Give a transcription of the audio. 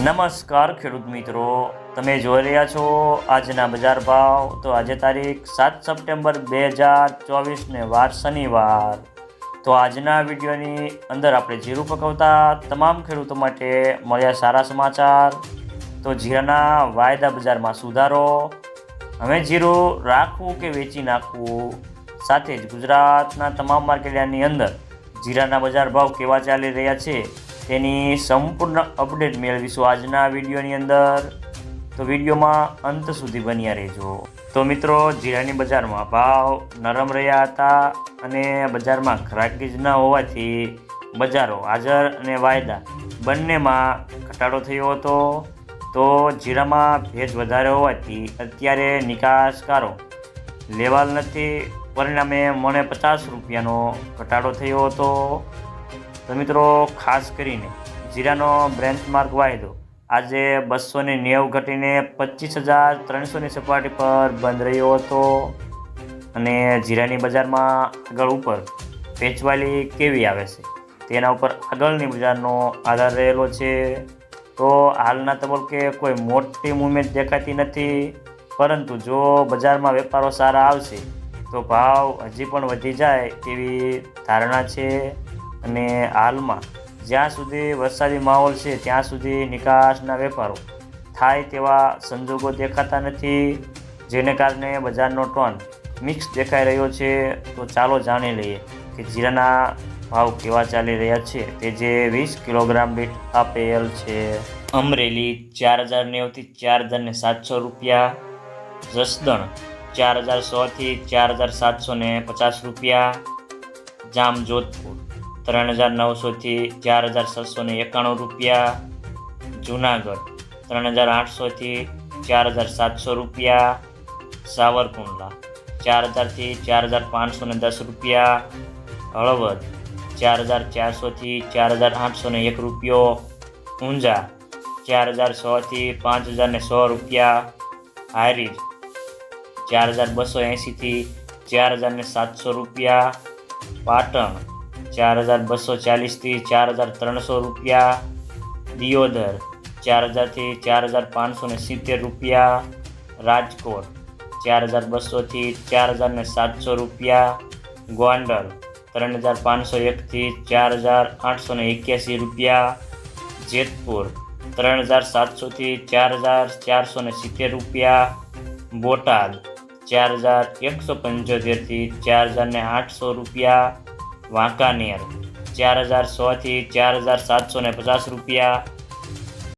નમસ્કાર ખેડૂત મિત્રો, તમે જોઈ રહ્યા છો આજના બજાર ભાવ. તો આજે તારીખ 7 સપ્ટેમ્બર 2024 વાર શનિવાર. તો આજના વિડીયોની અંદર આપણે જીરું પકવતા તમામ ખેડૂતો માટે મળ્યા સારા સમાચાર. તો જીરાના વાયદા બજારમાં સુધારો, હવે જીરું રાખવું કે વેચી નાખવું, સાથે જ ગુજરાતના તમામ માર્કેટની અંદર જીરાના બજાર ભાવ કેવા ચાલી રહ્યા છે તેની સંપૂર્ણ અપડેટ મેળવીશું આજના વિડીયોની અંદર. તો વિડીયોમાં અંત સુધી બન્યા રહેજો. તો મિત્રો, જીરાની બજારમાં ભાવ નરમ રહ્યા હતા અને બજારમાં ખરાકી જ ન હોવાથી બજારો હાજર અને વાયદા બંનેમાં ઘટાડો થયો હતો. તો જીરામાં ભેજ વધારે હોવાથી અત્યારે નિકાસકારો લેવાલ નથી, પરિણામે મને 50 રૂપિયાનો ઘટાડો થયો હતો. તો મિત્રો, ખાસ કરીને જીરાનો બેન્ચમાર્ક વાયદો આજે 290 ઘટીને 25,300ની સપાટી પર બંધ રહ્યો હતો. અને જીરાની બજારમાં આગળ ઉપર વેચવાલી કેવી આવે છે તેના ઉપર આગળની બજારનો આધાર રહેલો છે. તો હાલના તબક્કે કોઈ મોટી મૂવમેન્ટ દેખાતી નથી, પરંતુ જો બજારમાં વેપારો સારા આવશે તો ભાવ હજી પણ વધી જાય તેવી ધારણા છે. અને હાલમાં જ્યાં સુધી વરસાદી માહોલ છે ત્યાં સુધી નિકાસના વેપારો થાય તેવા સંજોગો દેખાતા નથી, જેને કારણે બજારનો ટોન મિક્સ દેખાઈ રહ્યો છે. તો ચાલો જાણી લઈએ કે જીરાના ભાવ કેવા ચાલી રહ્યા છે તે જે 20 કિલોગ્રામ દીઠ આપેલ છે. અમરેલી 4,090 થી 4,700 રૂપિયા, જસદણ 4,100 થી 4,750 રૂપિયા, જામજોધપુર 3,900 થી 4,691 રૂપિયા, જુનાગઢ 3,800 થી 4,700 રૂપિયા, સાવરકુંડલા 4,000 થી 4,510 રૂપિયા, હળવદ 4,400 થી 4,801 રૂપિયો, ઊંઝા 4,100 થી 5,010 રૂપિયા, હારીજ 4,280 થી 4,700 રૂપિયા, પાટણ 4,240 થી 4,300 રૂપિયા, દિયોદર 4,000 થી 4,570 રૂપિયા, રાજકોટ 4,200 થી 4,700 રૂપિયા, ગોંડલ 3,501 થી 4,881 રૂપિયા, જેતપુર 3,700 થી 4,470 રૂપિયા, બોટાદ 4,175 થી 4,800 રૂપિયા, વાંકાનેર 4,100 થી 4,750 રૂપિયા,